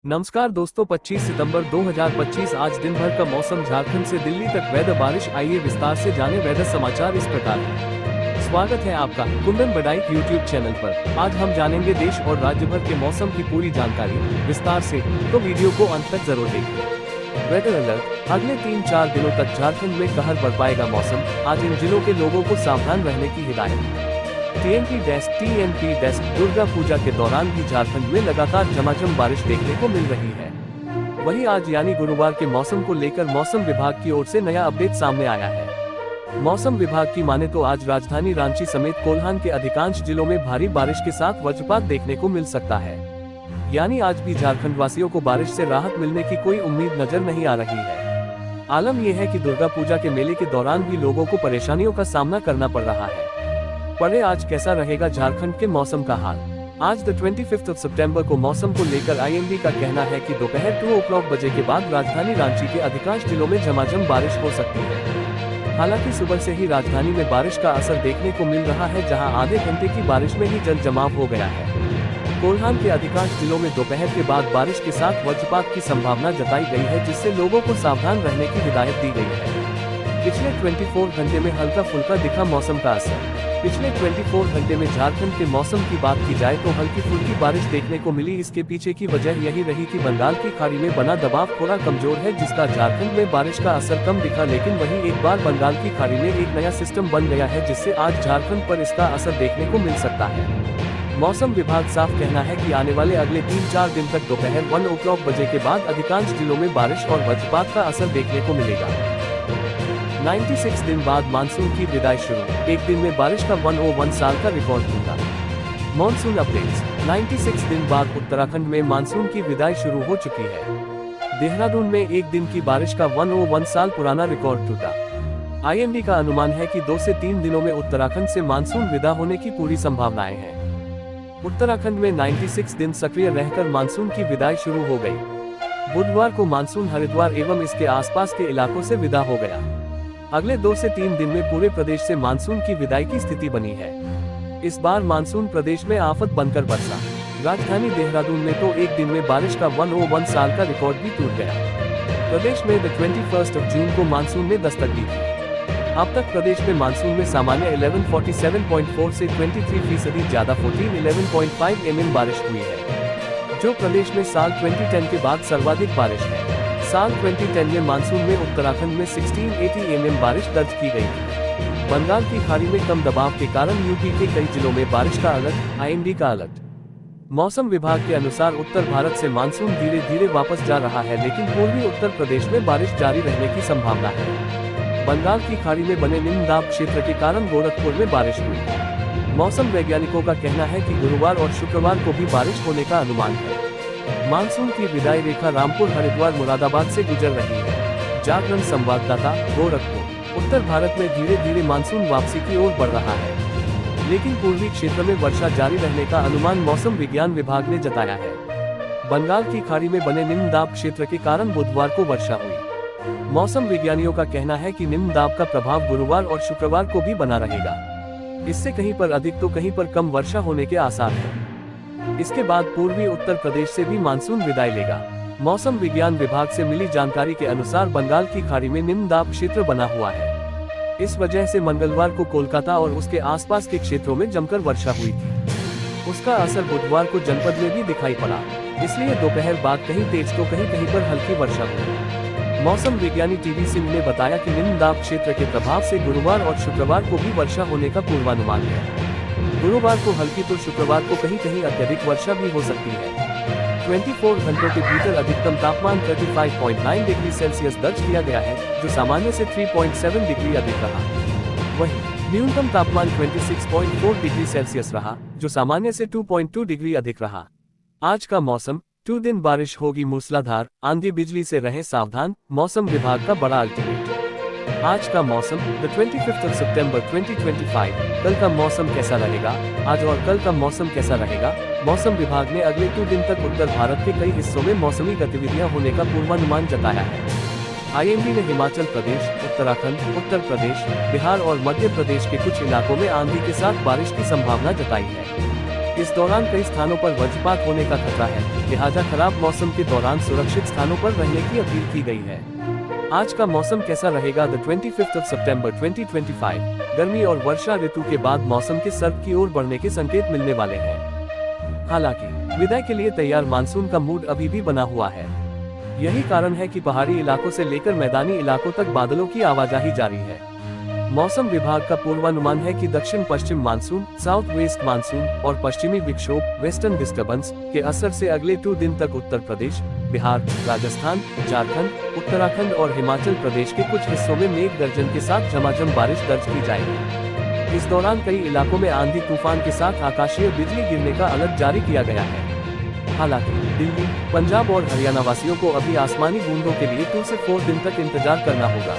नमस्कार दोस्तों, 25 सितंबर 2025 आज दिन भर का मौसम। झारखंड से दिल्ली तक वेदर बारिश। आइए विस्तार से जाने वेदर समाचार इस प्रकार है। स्वागत है आपका कुंदन बडाई यूट्यूब चैनल पर। आज हम जानेंगे देश और राज्य भर के मौसम की पूरी जानकारी विस्तार से, तो वीडियो को अंत तक जरूर देखिए। Weather alert. अगले 3-4 दिनों तक झारखंड में कहर बरपाएगा मौसम। आज इन जिलों के लोगों को सावधान रहने की हिदायत। टीएमपी डेस्क दुर्गा पूजा के दौरान भी झारखंड में लगातार झमाझम बारिश देखने को मिल रही है। वहीं आज यानी गुरुवार के मौसम को लेकर मौसम विभाग की ओर से नया अपडेट सामने आया है। मौसम विभाग की माने तो आज राजधानी रांची समेत कोल्हान के अधिकांश जिलों में भारी बारिश के साथ वज्रपात देखने को मिल सकता है। यानी आज भी झारखंड वासियों को बारिश से राहत मिलने की कोई उम्मीद नजर नहीं आ रही है। आलम यह है कि दुर्गा पूजा के मेले के दौरान भी लोगों को परेशानियों का सामना करना पड़ रहा है। पढ़े आज कैसा रहेगा झारखंड के मौसम का हाल। आज 25 सितंबर को मौसम को लेकर आईएमडी का कहना है कि दोपहर 2 o'clock बजे के बाद राजधानी रांची के अधिकांश जिलों में झमाझम बारिश हो सकती है। हालांकि सुबह से ही राजधानी में बारिश का असर देखने को मिल रहा है, जहां आधे घंटे की बारिश में ही जल जमाव हो गया है। कोल्हान के अधिकांश जिलों में दोपहर के बाद बारिश के साथ वज्रपात की संभावना जताई गई है, जिससे लोगों को सावधान रहने की हिदायत दी गई है। पिछले 24 घंटे में हल्का फुल्का दिखा मौसम का असर। पिछले 24 घंटे में झारखंड के मौसम की बात की जाए तो हल्की फुल्की बारिश देखने को मिली। इसके पीछे की वजह यही रही कि बंगाल की खाड़ी में बना दबाव थोड़ा कमजोर है, जिसका झारखंड में बारिश का असर कम दिखा। लेकिन वहीं एक बार बंगाल की खाड़ी में एक नया सिस्टम बन गया है, जिससे आज झारखंड पर इसका असर देखने को मिल सकता है। मौसम विभाग साफ कहना है कि आने वाले अगले 3-4 दिन तक दोपहर 1 o'clock बजे के बाद अधिकांश जिलों में बारिश और वज्रपात का असर देखने को मिलेगा। 96 दिन बाद मानसून की विदाई शुरू। एक दिन में बारिश का 101 साल का रिकॉर्ड टूटा। Monsoon updates. 96 दिन बाद उत्तराखंड में मानसून की विदाई शुरू हो चुकी है। देहरादून में एक दिन की बारिश का 101 साल पुराना रिकॉर्ड टूटा। आईएमडी का अनुमान है कि 2 से 3 दिनों में उत्तराखंड से मानसून विदा होने की पूरी संभावनाएं हैं। उत्तराखंड में 96 दिन सक्रिय रहकर मानसून की विदाई शुरू हो गई। बुधवार को मानसून हरिद्वार एवं इसके आसपास के इलाकों से विदा हो गया। अगले 2 से 3 दिन में पूरे प्रदेश से मानसून की विदाई की स्थिति बनी है। इस बार मानसून प्रदेश में आफत बनकर बरसा। राजधानी देहरादून में तो एक दिन में बारिश का 101 साल का रिकॉर्ड भी टूट गया। प्रदेश में 21 जून को मानसून ने दस्तक दी थी। अब तक प्रदेश में मानसून में सामान्य 1147.4 से 23% ज्यादा 1411.5 mm बारिश हुई है, जो प्रदेश में साल 2010 के बाद सर्वाधिक बारिश है। साल 2010 में मानसून में उत्तराखंड में 1680 mm बारिश दर्ज की गई थी। बंगाल की खाड़ी में कम दबाव के कारण यूपी के कई जिलों में बारिश का अलर्ट। आईएमडी का अलर्ट। मौसम विभाग के अनुसार उत्तर भारत से मानसून धीरे धीरे वापस जा रहा है, लेकिन पूर्वी उत्तर प्रदेश में बारिश जारी रहने की संभावना है। बंगाल की खाड़ी में बने निम्न दाब क्षेत्र के कारण गोरखपुर में बारिश हुई। मौसम वैज्ञानिकों का कहना है कि गुरुवार और शुक्रवार को भी बारिश होने का अनुमान है। मानसून की विदाई रेखा रामपुर, हरिद्वार, मुरादाबाद से गुजर रही है। जागरण संवाददाता, गोरखपुर। उत्तर भारत में धीरे धीरे मानसून वापसी की ओर बढ़ रहा है, लेकिन पूर्वी क्षेत्र में वर्षा जारी रहने का अनुमान मौसम विज्ञान विभाग ने जताया है। बंगाल की खाड़ी में बने निम्न दाब क्षेत्र के कारण बुधवार को वर्षा हुई। मौसम विज्ञानियों का कहना है कि निम्न दाब का प्रभाव गुरुवार और शुक्रवार को भी बना रहेगा। इससे कहीं पर अधिक तो कहीं पर कम वर्षा होने के आसार हैं। इसके बाद पूर्वी उत्तर प्रदेश से भी मानसून विदाई लेगा। मौसम विज्ञान विभाग से मिली जानकारी के अनुसार बंगाल की खाड़ी में निम्न दाब क्षेत्र बना हुआ है। इस वजह से मंगलवार को कोलकाता और उसके आसपास के क्षेत्रों में जमकर वर्षा हुई थी। उसका असर बुधवार को जनपद में भी दिखाई पड़ा। इसलिए दोपहर बाद कहीं तेज तो कहीं कहीं पर हल्की वर्षा हुई। मौसम विज्ञानी टीवी सिंह ने बताया कि निम्न दाब क्षेत्र के प्रभाव से गुरुवार और शुक्रवार को भी वर्षा होने का पूर्वानुमान है। गुरुवार को हल्की तो शुक्रवार को कहीं कहीं अत्यधिक वर्षा भी हो सकती है। 24 घंटों के भीतर अधिकतम तापमान 35.9 डिग्री सेल्सियस दर्ज किया गया है, जो सामान्य से 3.7 डिग्री अधिक रहा। वहीं न्यूनतम तापमान 26.4 डिग्री सेल्सियस रहा, जो सामान्य से 2.2 डिग्री अधिक रहा। आज का मौसम। 2 दिन बारिश होगी मूसलाधार, आंधी बिजली से रहें सावधान। मौसम विभाग का बड़ा अल्टीमेट। आज का मौसम। 25 सितंबर 2025। कल का मौसम कैसा रहेगा। आज और कल का मौसम कैसा रहेगा। मौसम विभाग ने अगले 2 दिन तक उत्तर भारत के कई हिस्सों में मौसमी गतिविधियां होने का पूर्वानुमान जताया है। आईएमडी ने हिमाचल प्रदेश, उत्तराखंड, उत्तर प्रदेश, बिहार और मध्य प्रदेश के कुछ इलाकों में आंधी के साथ बारिश की संभावना जताई है। इस दौरान कई स्थानों पर वज्रपात होने का खतरा है, लिहाजा खराब मौसम के दौरान सुरक्षित स्थानों पर रहने की अपील की गई है। आज का मौसम कैसा रहेगा? 25 सितंबर 2025। गर्मी और वर्षा ऋतु के बाद मौसम के सर्द की ओर बढ़ने के संकेत मिलने वाले हैं। हालांकि विदाई के लिए तैयार मानसून का मूड अभी भी बना हुआ है। यही कारण है कि पहाड़ी इलाकों से लेकर मैदानी इलाकों तक बादलों की आवाजाही जारी है। मौसम विभाग का पूर्वानुमान है कि दक्षिण पश्चिम मानसून, साउथ वेस्ट मानसून और पश्चिमी विक्षोभ वेस्टर्न डिस्टर्बेंस के असर से अगले 2 दिन तक उत्तर प्रदेश, बिहार, राजस्थान, झारखंड, उत्तराखंड और हिमाचल प्रदेश के कुछ हिस्सों में मेघ गर्जन के साथ झमाझम बारिश दर्ज की जाएगी। इस दौरान कई इलाकों में आंधी तूफान के साथ आकाशीय बिजली गिरने का अलर्ट जारी किया गया है। हालांकि दिल्ली, पंजाब और हरियाणा वासियों को अभी आसमानी बूंदों के लिए 2 से 4 दिन तक इंतजार करना होगा।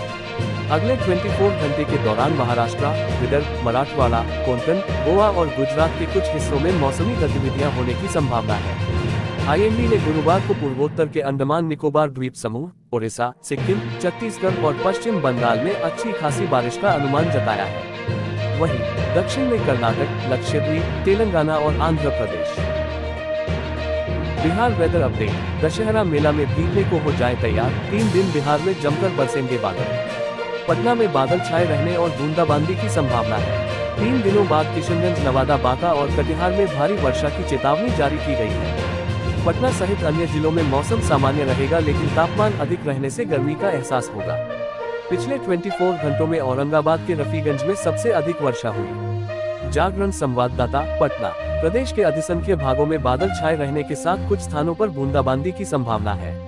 अगले 24 घंटे के दौरान महाराष्ट्र, विदर्भ, मराठवाड़ा, कोंकण, गोवा और गुजरात के कुछ हिस्सों में मौसमी गतिविधियां होने की संभावना है। IMD ने गुरुवार को पूर्वोत्तर के अंडमान निकोबार द्वीप समूह, ओडिशा, सिक्किम, छत्तीसगढ़ और पश्चिम बंगाल में अच्छी खासी बारिश का अनुमान जताया है। वहीं दक्षिण में कर्नाटक, लक्षद्वीप, तेलंगाना और आंध्र प्रदेश। Bihar weather update. दशहरा मेला में भीगने को हो जाए तैयार, 3 दिन बिहार में जमकर बरसेंगे बादल। पटना में बादल छाए रहने और बूंदाबांदी की संभावना है। 3 दिनों बाद किशनगंज, नवादा, बांका और कटिहार में भारी वर्षा की चेतावनी जारी की गई है। पटना सहित अन्य जिलों में मौसम सामान्य रहेगा, लेकिन तापमान अधिक रहने से गर्मी का एहसास होगा। पिछले 24 घंटों में औरंगाबाद के रफीगंज में सबसे अधिक वर्षा हुई। जागरण संवाददाता, पटना। प्रदेश के अधिसंख्य भागों में बादल छाए रहने के साथ कुछ स्थानों पर बूंदाबांदी की संभावना है।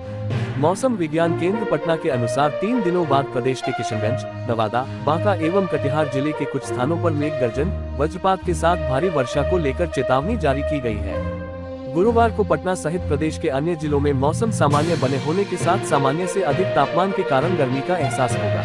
मौसम विज्ञान केंद्र पटना के अनुसार 3 दिनों बाद प्रदेश के किशनगंज, नवादा, बांका एवं कटिहार जिले के कुछ स्थानों पर मेघ गर्जन, वज्रपात के साथ भारी वर्षा को लेकर चेतावनी जारी की गई है। गुरुवार को पटना सहित प्रदेश के अन्य जिलों में मौसम सामान्य बने होने के साथ सामान्य से अधिक तापमान के कारण गर्मी का एहसास होगा।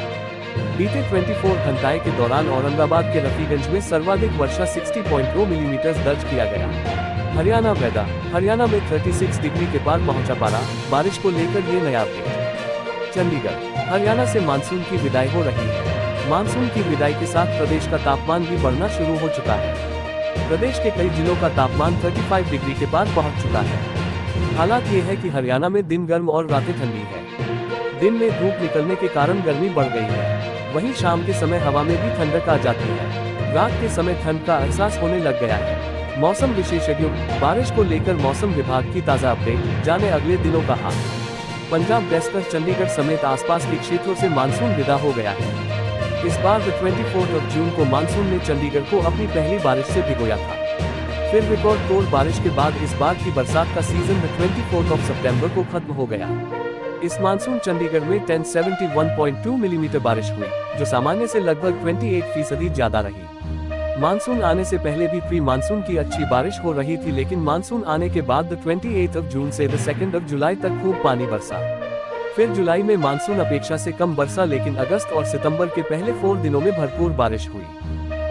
बीते 24 घंटे के दौरान औरंगाबाद के रफीगंज में सर्वाधिक वर्षा 60.2 मिलीमीटर दर्ज किया गया। हरियाणा वेदर। हरियाणा में 36 डिग्री के पार पहुंचा पारा, बारिश को लेकर ये नया अपडेट। चंडीगढ़। हरियाणा से मानसून की विदाई हो रही है। मानसून की विदाई के साथ प्रदेश का तापमान भी बढ़ना शुरू हो चुका है। प्रदेश के कई जिलों का तापमान 35 डिग्री के पार पहुंच चुका है। हालात ये है कि हरियाणा में दिन गर्म और रातें ठंडी है। दिन में धूप निकलने के कारण गर्मी बढ़ गई है। वहीं शाम के समय हवा में भी ठंडक आ जाती है। रात के समय ठंड का एहसास होने लग गया है। मौसम विशेषज्ञों। बारिश को लेकर मौसम विभाग की ताज़ा अपडेट, जाने अगले दिनों का हाल। पंजाब, बेस्तर, चंडीगढ़ समेत आसपास के क्षेत्रों से मानसून विदा हो गया है। इस बार 24 जून को मानसून ने चंडीगढ़ को अपनी पहली बारिश से भिगोया था। फिर रिकॉर्ड तोड़ बारिश के बाद इस बार की बरसात का सीजन 24 सितंबर को खत्म हो गया। इस मानसून चंडीगढ़ में 1071.2 मिलीमीटर बारिश हुई, जो सामान्य से लगभग 28% ज्यादा रही। मानसून आने से पहले भी प्री मानसून की अच्छी बारिश हो रही थी, लेकिन मानसून आने के बाद 28 जून से 2 जुलाई तक खूब पानी बरसा। फिर जुलाई में मानसून अपेक्षा से कम बरसा, लेकिन अगस्त और सितंबर के पहले 4 दिनों में भरपूर बारिश हुई।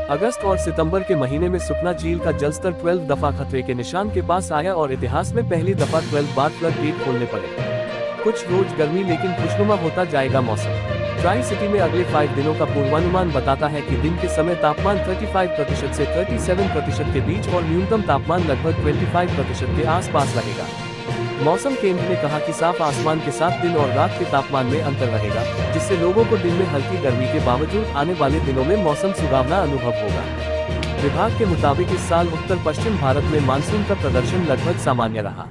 अगस्त और सितंबर के महीने में सुखना झील का जलस्तर 12 दफा खतरे के निशान के पास आया और इतिहास में पहली दफा 12 बार फ्लड गेट खोलने पड़े। कुछ रोज गर्मी, लेकिन खुशनुमा होता जाएगा मौसम। ट्राई सिटी में अगले 5 दिनों का पूर्वानुमान बताता है कि दिन के समय तापमान 35% से 37% के बीच और न्यूनतम तापमान लगभग 25% के आसपास रहेगा। मौसम केंद्र ने कहा कि साफ आसमान के साथ दिन और रात के तापमान में अंतर रहेगा, जिससे लोगों को दिन में हल्की गर्मी के बावजूद आने वाले दिनों में मौसम सुहावना अनुभव होगा। विभाग के मुताबिक इस साल उत्तर पश्चिम भारत में मानसून का प्रदर्शन लगभग सामान्य रहा।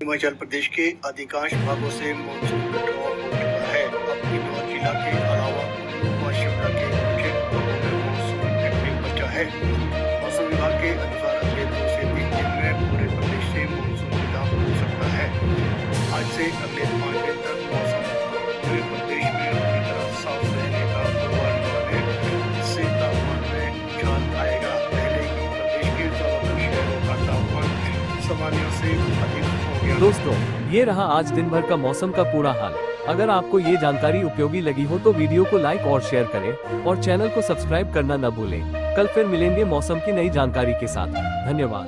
हिमाचल प्रदेश के अधिकांश भागों से मानसून कटवा हो चुका है। अब किन्नौर जिला के अलावा कुल्लू व शिमला के कुछ भागों में मानसून एक्टिव बचा है। मौसम विभाग के अनुसार अगले 2 से 3 दिन में पूरे प्रदेश से मानसून विदा हो सकता है। आज से अगले 5 दिन तक मौसम पूरे प्रदेश में पूरी तरह साफ रहने का पूर्वानुमान है, जिससे तापमान में उछाल आएगा। पहले ही प्रदेश के ज्यादातर शहरों का तापमान सामान्य से अधिक हो गया। दोस्तों, ये रहा आज दिन भर का मौसम का पूरा हाल। अगर आपको ये जानकारी उपयोगी लगी हो तो वीडियो को लाइक और शेयर करें और चैनल को सब्सक्राइब करना न भूलें। कल फिर मिलेंगे मौसम की नई जानकारी के साथ। धन्यवाद।